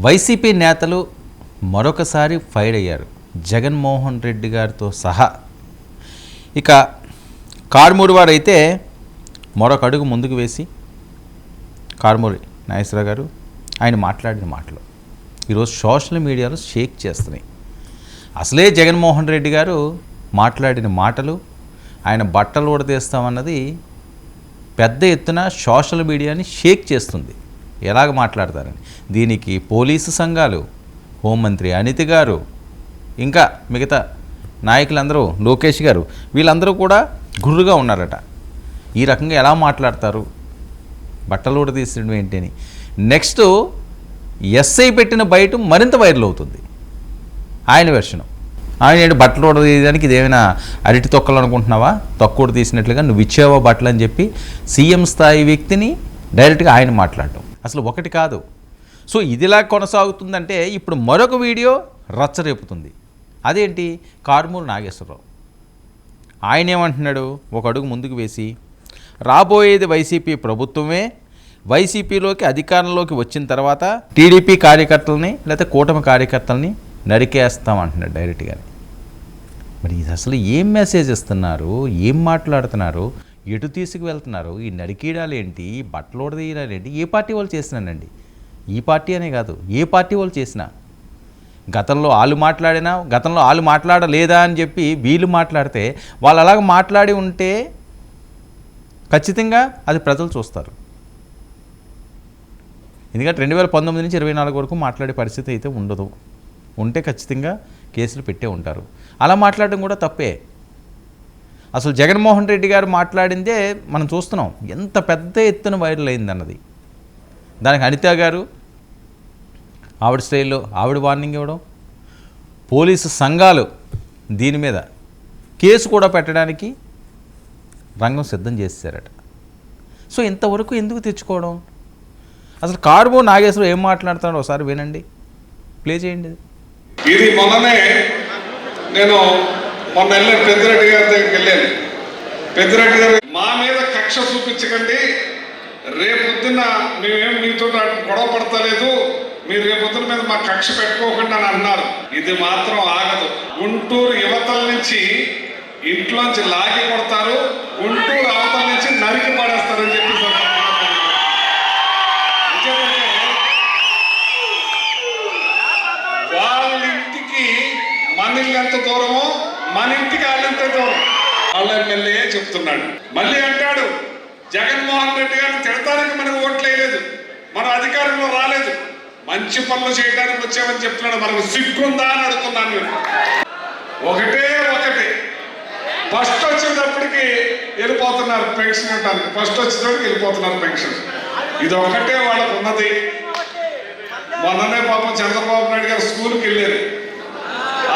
YCP నేతలు మరొకసారి fire అయ్యారు, జగన్మోహన్ రెడ్డి గారితో సహా. ఇక కారుమూరి వారు అయితే మరొక అడుగు ముందుకు వేసి, కారుమూరి నాగేశ్వరరావు గారు ఆయన మాట్లాడిన మాటలు ఈరోజు సోషల్ మీడియాలో షేక్ చేస్తున్నాయి. అసలే జగన్మోహన్ రెడ్డి గారు మాట్లాడిన మాటలు, ఆయన బట్టలు ఊడదీస్తామన్నది పెద్ద ఎత్తున సోషల్ మీడియాని షేక్ చేస్తుంది. ఎలాగ మాట్లాడతారని దీనికి పోలీసు సంఘాలు, హోంమంత్రి అనిత గారు, ఇంకా మిగతా నాయకులందరూ, లోకేష్ గారు, వీళ్ళందరూ కూడా గుర్రుగా ఉన్నారట. ఈ రకంగా ఎలా మాట్లాడతారు, బట్టలు కూడా తీసడం ఏంటి అని. నెక్స్ట్ ఎస్ఐ పెట్టిన బయట మరింత వైరల్ అవుతుంది ఆయన వెర్షను. ఆయన బట్టలు కూడా తీయడానికి ఇదేమైనా అరటి తొక్కలు అనుకుంటున్నావా, తొక్కూడ తీసినట్లుగా నువ్వు ఇచ్చావా బట్టలు అని చెప్పి సీఎం స్థాయి వ్యక్తిని డైరెక్ట్గా ఆయన మాట్లాడటం అసలు ఒకటి కాదు. సో ఇదిలా కొనసాగుతుందంటే ఇప్పుడు మరొక వీడియో రచ్చరేపుతుంది. అదేంటి, కారుమూరి నాగేశ్వరరావు ఆయన ఏమంటున్నాడు, ఒక అడుగు ముందుకు వేసి, రాబోయేది వైసీపీ ప్రభుత్వమే, వైసీపీలోకి అధికారంలోకి వచ్చిన తర్వాత టీడీపీ కార్యకర్తలని లేకపోతే కూటమి కార్యకర్తలని నరికేస్తామంటున్నాడు డైరెక్ట్గానే. మరి ఇది అసలు ఏం మెసేజ్ ఇస్తున్నారు, ఏం మాట్లాడుతున్నారు, ఎటు తీసుకువెళ్తున్నారు? ఈ నరికీడాలు ఏంటి, బట్టలు తీయడాలు ఏంటి? ఏ పార్టీ వాళ్ళు చేసినానండి, ఈ పార్టీ అనే కాదు, ఏ పార్టీ వాళ్ళు చేసినా గతంలో వాళ్ళు మాట్లాడలేదా అని చెప్పి వీళ్ళు మాట్లాడితే, వాళ్ళు అలాగ మాట్లాడి ఉంటే ఖచ్చితంగా అది ప్రజలు చూస్తారు. ఎందుకంటే 2019 నుంచి 24 వరకు మాట్లాడే పరిస్థితి అయితే ఉండదు. ఉంటే ఖచ్చితంగా కేసులు పెట్టే ఉంటారు. అలా మాట్లాడడం కూడా తప్పే. అసలు జగన్మోహన్ రెడ్డి గారు మాట్లాడిందే మనం చూస్తున్నాం, ఎంత పెద్ద ఎత్తున వైరల్ అయిందన్నది. దానికి అనిత గారు ఆవిడ స్టైల్లో ఆవిడ వార్నింగ్ ఇవ్వడం, పోలీసు సంఘాలు దీని మీద కేసు కూడా పెట్టడానికి రంగం సిద్ధం చేశారట. సో ఇంతవరకు ఎందుకు తెచ్చుకోవడం? అసలు కారుమూరి నాగేశ్వరరావు ఏం మాట్లాడుతున్నాడో ఒకసారి వినండి, ప్లే చేయండి. ఇది మొన్ననే నేను వెళ్ళాను, పెద్దిరెడ్డి గారి దగ్గరికి వెళ్ళాను. పెద్దిరెడ్డి గారు మా మీద కక్ష చూపించకండి, రేపొద్దున మేమేం మీతో గొడవ పడతలేదు, మీరు రేపొద్దున మీద మా కక్ష పెట్టుకోకుండా అని అన్నారు. ఇది మాత్రం ఆగదు. గుంటూరు యువతల నుంచి ఇంట్లోంచి లాగి కొడతారు, గుంటూరు అవతల నుంచి నరికి పడేస్తారని చెప్పి వాళ్ళ ఇంటికి మన ఇల్లు ఎంత దూరమో మన ఇంటికి వాళ్ళంతే దూరం. వాళ్ళ ఎమ్మెల్యే చెప్తున్నాడు. మళ్ళీ అంటాడు, జగన్మోహన్ రెడ్డి గారిని తిడతానికి మనకు ఓట్లు వేయలేదు, మనం అధికారంలో రాలేదు, మంచి పనులు చేయడానికి వచ్చామని చెప్తున్నాడు. మనకు సిగ్గుందా అని అడుగుతున్నాను. ఒకటే ఫస్ట్ వచ్చేటప్పటికి వెళ్ళిపోతున్నారు పెన్షన్ అంటారు, ఫస్ట్ వచ్చేటప్పటికి వెళ్ళిపోతున్నారు పెన్షన్. ఇది ఒకటే వాళ్ళకు ఉన్నది. మొన్ననే పాపం చంద్రబాబు నాయుడు గారు స్కూల్కి వెళ్ళారు.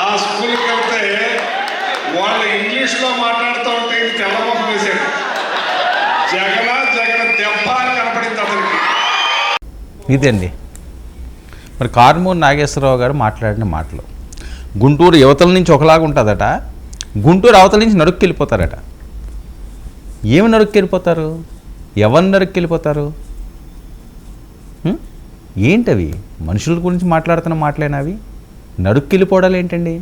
ఆ స్కూల్కి వెళ్తే వాళ్ళు ఇంగ్లీష్లో మాట్లాడుతూ ఉంటే ఇది తెల్లమొహం వేశాడు. జగన్ దెబ్బ అని కనపడింది అతనికి. ఇదండి మరి కారుమూరి నాగేశ్వరరావు గారు మాట్లాడిన మాటలు. గుంటూరు యువతల నుంచి ఒకలాగా ఉంటుందట, గుంటూరు అవతల నుంచి నరుక్కెళ్ళిపోతారట. ఏమి నరుక్కెళ్ళిపోతారు, ఎవరిని నరుక్కెళ్ళిపోతారు? ఏంటవి? మనుషుల గురించి మాట్లాడుతున్న మాటలేనవి? నరుక్కెళ్ళిపోవడాలు ఏంటండి?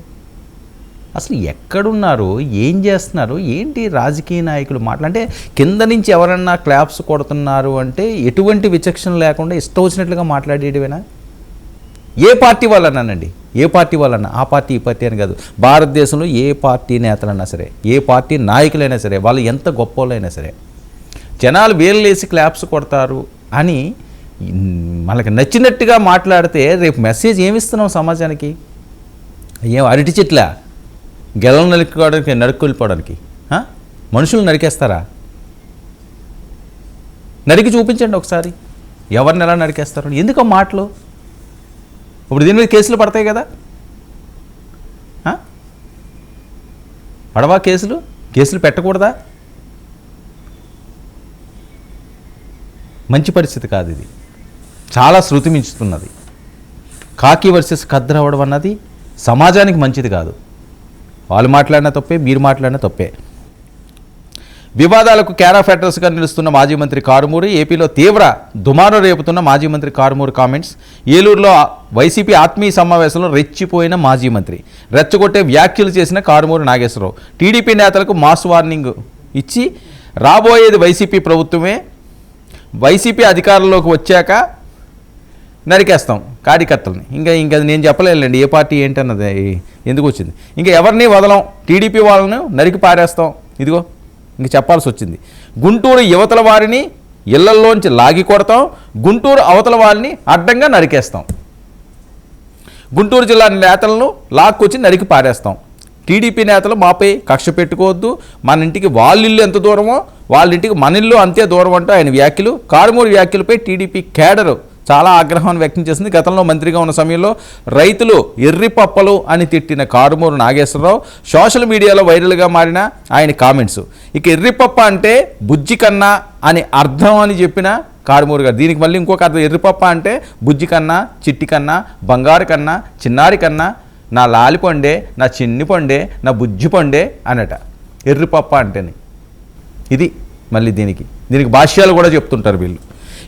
అసలు ఎక్కడున్నారు, ఏం చేస్తున్నారు, ఏంటి రాజకీయ నాయకులు మాట్లాడంటే కింద నుంచి ఎవరన్నా క్లాప్స్ కొడుతున్నారు అంటే ఎటువంటి విచక్షణ లేకుండా ఇష్టం వచ్చినట్లుగా మాట్లాడేటివేనా? ఏ పార్టీ వాళ్ళన్నానండి, ఏ పార్టీ వాళ్ళన్నా, ఆ పార్టీ ఈ పార్టీ అని కాదు, భారతదేశంలో ఏ పార్టీ నేతలైనా సరే, ఏ పార్టీ నాయకులైనా సరే, వాళ్ళు ఎంత గొప్పవాళ్ళైనా సరే, జనాలు వేర్లేసి క్లాప్స్ కొడతారు అని మనకు నచ్చినట్టుగా మాట్లాడితే రేపు మెసేజ్ ఏమిస్తున్నాం సమాజానికి? ఏం అరటి చెట్ల గెలలు నరుక్కెళ్ళిపోవడానికి మనుషులు నరికేస్తారా? నరికి చూపించండి ఒకసారి, ఎవరిని ఎలా నరికేస్తారు? ఎందుకో మాటలు. ఇప్పుడు దీని మీద కేసులు పడతాయి కదా, పడవా కేసులు పెట్టకూడదా? మంచి పరిస్థితి కాదు ఇది, చాలా శృతి మించుతున్నది. కాకి వర్సెస్ ఖద్దరు అవ్వడం అన్నది సమాజానికి మంచిది కాదు. వాళ్ళు మాట్లాడిన తప్పే, మీరు మాట్లాడిన తప్పే. వివాదాలకు కేర్ ఆఫ్ అడ్రస్గా నిలుస్తున్న మాజీ మంత్రి కారుమూరి, ఏపీలో తీవ్ర దుమారం రేపుతున్న మాజీ మంత్రి కారుమూరి కామెంట్స్, ఏలూరులో వైసీపీ ఆత్మీయ సమావేశంలో రెచ్చిపోయిన మాజీ మంత్రి, రెచ్చగొట్టే వ్యాఖ్యలు చేసిన కారుమూరి నాగేశ్వరరావు, టీడీపీ నేతలకు మాస్ వార్నింగ్ ఇచ్చి రాబోయేది వైసీపీ ప్రభుత్వమే, వైసీపీ అధికారంలోకి వచ్చాక నరికేస్తాం కార్యకర్తలని. ఇంకా నేను చెప్పలేనండి ఏ పార్టీ ఏంటన్నది ఎందుకు వచ్చింది. ఇంకా ఎవరిని వదలం, టీడీపీ వాళ్ళను నరికి పారేస్తాం. ఇదిగో ఇంక చెప్పాల్సి వచ్చింది. గుంటూరు యువతల వారిని ఇళ్లల్లోంచి లాగి కొడతాం, గుంటూరు అవతల వారిని అడ్డంగా నరికేస్తాం. గుంటూరు జిల్లా నేతలను లాక్కొచ్చి నరికి పారేస్తాం. టీడీపీ నేతలు మాపై కక్ష పెట్టుకోవద్దు, మన ఇంటికి వాళ్ళ ఇల్లు ఎంత దూరమో వాళ్ళ ఇంటికి మన ఇల్లు అంతే దూరం అంటూ ఆయన వ్యాఖ్యలు. కారుమూరి వ్యాఖ్యలపై టీడీపీ కేడరు చాలా ఆగ్రహాన్ని వ్యక్తం చేసింది. గతంలో మంత్రిగా ఉన్న సమయంలో రైతులు ఎర్రిపప్పలు అని తిట్టిన కారుమూరి నాగేశ్వరరావు సోషల్ మీడియాలో వైరల్గా మారిన ఆయన కామెంట్స్. ఇక ఎర్రిపప్ప అంటే బుజ్జి కన్నా అని అర్థం అని చెప్పిన కారుమూరి గారు దీనికి మళ్ళీ ఇంకొక అర్థం, ఎర్రిపప్ప అంటే బుజ్జి కన్నా, చిట్టి కన్నా, బంగారు కన్నా, చిన్నారి కన్నా, నా లాలి పండే, నా చిన్ని పండే, నా బుజ్జి పండే అనట ఎర్రిపప్ప అంటేని. ఇది మళ్ళీ దీనికి భాష్యాలు కూడా చెప్తుంటారు వీళ్ళు.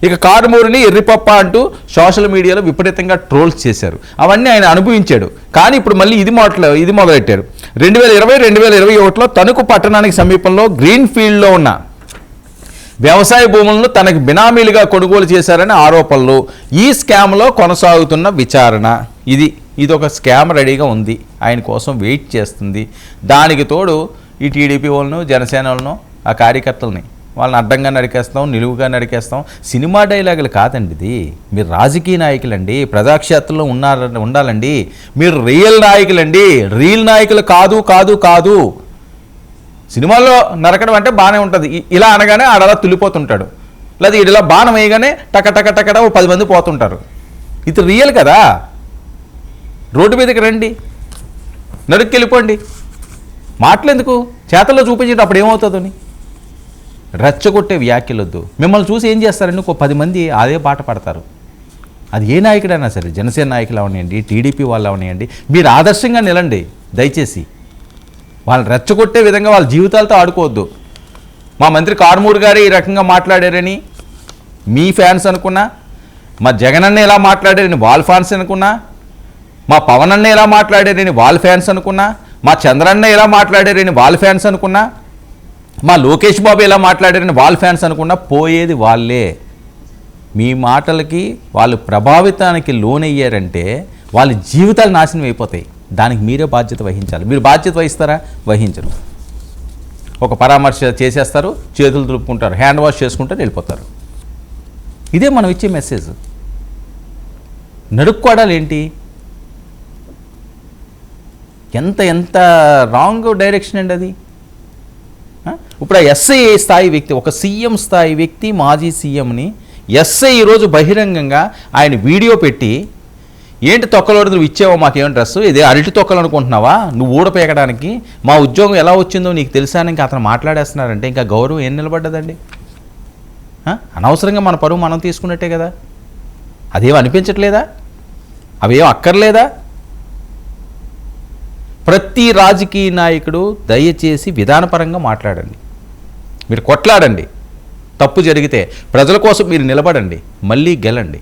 ఇక కారుమూరిని ఎర్రిపప్ప అంటూ సోషల్ మీడియాలో విపరీతంగా ట్రోల్స్ చేశారు. అవన్నీ ఆయన అనుభవించాడు. కానీ ఇప్పుడు మళ్ళీ ఇది మొదలెట్టారు. 2020-2021లో తణుకు పట్టణానికి సమీపంలో గ్రీన్ ఫీల్డ్లో ఉన్న వ్యవసాయ భూములను తనకు బినామీలుగా కొనుగోలు చేశారని ఆరోపణలు. ఈ స్కామ్లో కొనసాగుతున్న విచారణ. ఇది ఒక స్కామ్ రెడీగా ఉంది, ఆయన కోసం వెయిట్ చేస్తుంది. దానికి తోడు ఈ టీడీపీ వాళ్ళను, జనసేన వాళ్ళను, ఆ కార్యకర్తలని వాళ్ళని అడ్డంగా నరికేస్తాం, నిలువుగా నరికేస్తాం. సినిమా డైలాగులు కాదండి ఇది. మీరు రాజకీయ నాయకులండి, ప్రజాక్షేత్రంలో ఉండాలండి. మీరు రియల్ నాయకులండి, రియల్ నాయకులు కాదు కాదు కాదు. సినిమాల్లో నరకడం అంటే బాగానే ఉంటుంది, ఇలా అనగానే ఆడలా తుల్లిపోతుంటాడు, లేదా ఇలా బాణం వేయగానే టక 10 మంది పోతుంటారు. ఇది రియల్ కదా. రోడ్డు మీదకి రండి, నడుక్కెళ్ళిపోండి. మాటలెందుకు, చేతల్లో చూపించేది అప్పుడు ఏమవుతుందని. రెచ్చగొట్టే వ్యాఖ్యలొద్దు. మిమ్మల్ని చూసి ఏం చేస్తారండి, ఒక 10 మంది అదే బాట పడతారు. అది ఏ నాయకుడైనా సరే, జనసేన నాయకులు అవనియండి, టీడీపీ వాళ్ళు అవనియండి, మీరు ఆదర్శంగా నిలండి దయచేసి. వాళ్ళని రెచ్చగొట్టే విధంగా వాళ్ళ జీవితాలతో ఆడుకోవద్దు. మా మంత్రి కారుమూరి గారు ఈ రకంగా మాట్లాడారని మీ ఫ్యాన్స్ అనుకున్నా, మా జగన్ అన్న ఎలా మాట్లాడారని వాళ్ళ ఫ్యాన్స్ అనుకున్నా, మా పవన్ అన్న ఎలా మాట్లాడారని వాళ్ళ ఫ్యాన్స్ అనుకున్నా, మా చంద్రన్న ఎలా మాట్లాడారని వాళ్ళ ఫ్యాన్స్ అనుకున్నా, మా లోకేష్ బాబు ఎలా మాట్లాడారని వాళ్ళ ఫ్యాన్స్ అనుకున్నా, పోయేది వాళ్ళే. మీ మాటలకి వాళ్ళు ప్రభావితానికి లోనయ్యారంటే వాళ్ళ జీవితాలు నాశనం అయిపోతాయి. దానికి మీరే బాధ్యత వహించాలి. మీరు బాధ్యత వహిస్తారా? వహించరు. ఒక పరామర్శ చేసేస్తారు, చేతులు దులుపుకుంటారు, హ్యాండ్ వాష్ చేసుకుంటారు, వెళ్ళిపోతారు. ఇదే మనం ఇచ్చే మెసేజ్. నడుక్కోవడాలు ఏంటి? ఎంత రాంగ్ డైరెక్షన్ అండి అది. ఇప్పుడు ఆ ఎస్ఐ స్థాయి వ్యక్తి, ఒక సీఎం స్థాయి వ్యక్తి, మాజీ సీఎంని ఎస్ఐ ఈరోజు బహిరంగంగా ఆయన వీడియో పెట్టి, ఏంటి తొక్కలోడు నువ్వు ఇచ్చావో మాకేమో డ్రెస్సు, ఇదే అరటి తొక్కలు అనుకుంటున్నావా నువ్వు ఊడపేకడానికి, మా ఉద్యోగం ఎలా వచ్చిందో నీకు తెలుసాని ఇంకా అతను మాట్లాడేస్తున్నారంటే ఇంకా గౌరవం ఏం నిలబడ్డదండి? అనవసరంగా మన పరువు మనం తీసుకున్నట్టే కదా. అదేం అనిపించట్లేదా? అవేం అక్కర్లేదా? ప్రతి రాజకీయ నాయకుడు దయచేసి విధానపరంగా మాట్లాడండి. మీరు కొట్లాడండి, తప్పు జరిగితే ప్రజల కోసం మీరు నిలబడండి, మళ్ళీ గెలండి.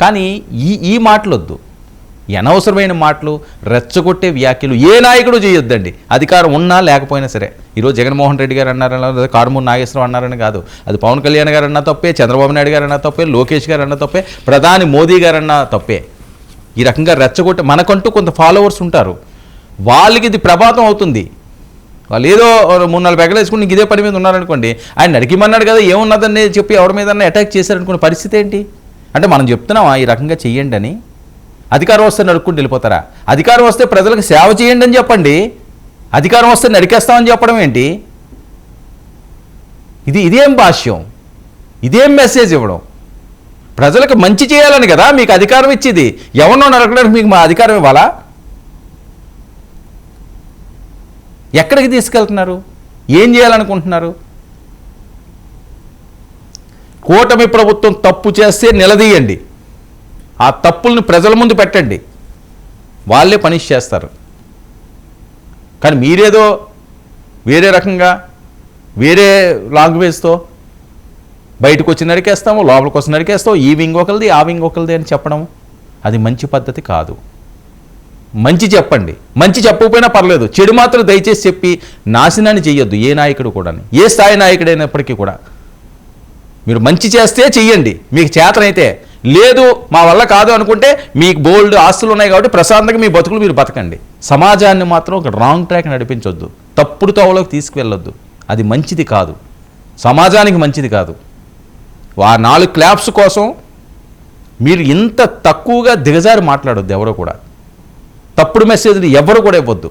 కానీ ఈ మాటలొద్దు, అనవసరమైన మాటలు, రెచ్చగొట్టే వ్యాఖ్యలు ఏ నాయకుడు చేయొద్దండి, అధికారం ఉన్నా లేకపోయినా సరే. ఈరోజు జగన్మోహన్ రెడ్డి గారు అన్నారని, లేదా కారుమూరి నాగేశ్వరరావు అన్నారని కాదు, అది పవన్ కళ్యాణ్ గారు అన్నా తప్పే, చంద్రబాబు నాయుడు గారు అన్నా తప్పే, లోకేష్ గారు అన్నా తప్పే, ప్రధాని మోదీ గారు అన్నా తప్పే. ఈ రకంగా రెచ్చగొట్టే, మనకంటూ కొంత ఫాలోవర్స్ ఉంటారు, వాళ్ళకి ఇది ప్రభాతం అవుతుంది. వాళ్ళు ఏదో 3-4 పెగలు వేసుకుని ఇదే పని మీద ఉన్నారనుకోండి, ఆయన నరికిమన్నాడు కదా ఏమున్నదని చెప్పి ఎవరి మీద అటాక్ చేశారనుకునే పరిస్థితి ఏంటి? అంటే మనం చెప్తున్నామా ఈ రకంగా చెయ్యండి అని? అధికారం వస్తే నరుక్కుంటూ వెళ్ళిపోతారా? అధికారం వస్తే ప్రజలకు సేవ చేయండి అని చెప్పండి, అధికారం వస్తే నరికేస్తామని చెప్పడం ఏంటి? ఇదేం భాష్యం, ఇదేం మెసేజ్ ఇవ్వడం? ప్రజలకు మంచి చేయాలని కదా మీకు అధికారం ఇచ్చేది. ఎవరినో నరకడానికి మీకు మా అధికారం ఇవ్వాలా? ఎక్కడికి తీసుకెళ్తున్నారు? ఏం చేయాలనుకుంటున్నారు? కూటమి ప్రభుత్వం తప్పు చేస్తే నిలదీయండి, ఆ తప్పుల్ని ప్రజల ముందు పెట్టండి, వాళ్ళే పనిష్ చేస్తారు. కానీ మీరేదో వేరే రకంగా వేరే లాంగ్వేజ్తో బయటకు వచ్చి నరికేస్తాము, లోపలికి వచ్చి నరికేస్తాము, ఈ వింగ్ ఒకరిది ఆ వింగ్ ఒకరిది అని చెప్పడం అది మంచి పద్ధతి కాదు. మంచి చెప్పండి, మంచి చెప్పకపోయినా పర్లేదు, చెడు మాత్రం దయచేసి చెప్పి నాశనాన్ని చెయ్యొద్దు ఏ నాయకుడు కూడా, ఏ స్థాయి నాయకుడైనప్పటికీ కూడా. మీరు మంచి చేస్తే చెయ్యండి, మీకు చేతనైతే. లేదు మా వల్ల కాదు అనుకుంటే మీకు బోల్డ్ ఆస్తులు ఉన్నాయి కాబట్టి ప్రశాంతంగా మీ బతుకులు మీరు బతకండి. సమాజాన్ని మాత్రం ఒక రాంగ్ ట్రాక్ నడిపించొద్దు, తప్పుడు తోవలోకి తీసుకువెళ్ళొద్దు. అది మంచిది కాదు, సమాజానికి మంచిది కాదు. ఆ 4 క్లాప్స్ కోసం మీరు ఇంత తక్కువగా దిగజారి మాట్లాడొద్దు. ఎవరో కూడా తప్పుడు మెసేజ్ని ఎవరు కూడా ఇవ్వద్దు.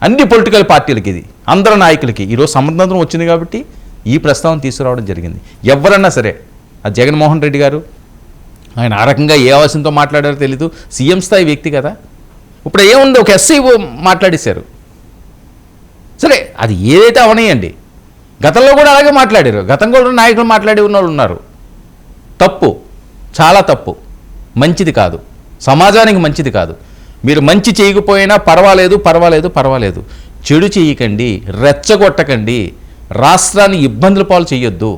అన్ని పొలిటికల్ పార్టీలకి ఇది, అందరి నాయకులకి ఈరోజు సమర్థం వచ్చింది కాబట్టి ఈ ప్రస్తావన తీసుకురావడం జరిగింది. ఎవరన్నా సరే, ఆ జగన్మోహన్ రెడ్డి గారు ఆయన ఆ రకంగా ఏ అవసరంతో మాట్లాడారో తెలీదు, సీఎం స్థాయి వ్యక్తి కదా. ఇప్పుడు ఏముంది, ఒక ఎస్ఐ మాట్లాడేశారు, సరే అది ఏదైతే అవనీయండి. గతంలో కూడా అలాగే మాట్లాడారు, గతంలో కూడా నాయకులు మాట్లాడి ఉన్న వాళ్ళు ఉన్నారు. తప్పు, చాలా తప్పు, మంచిది కాదు, సమాజానికి మంచిది కాదు. మీరు మంచి చేయకపోయినా పర్వాలేదు పర్వాలేదు పర్వాలేదు, చెడు చేయకండి, రెచ్చగొట్టకండి, రాష్ట్రాన్ని ఇబ్బందుల పాలు చేయొద్దు.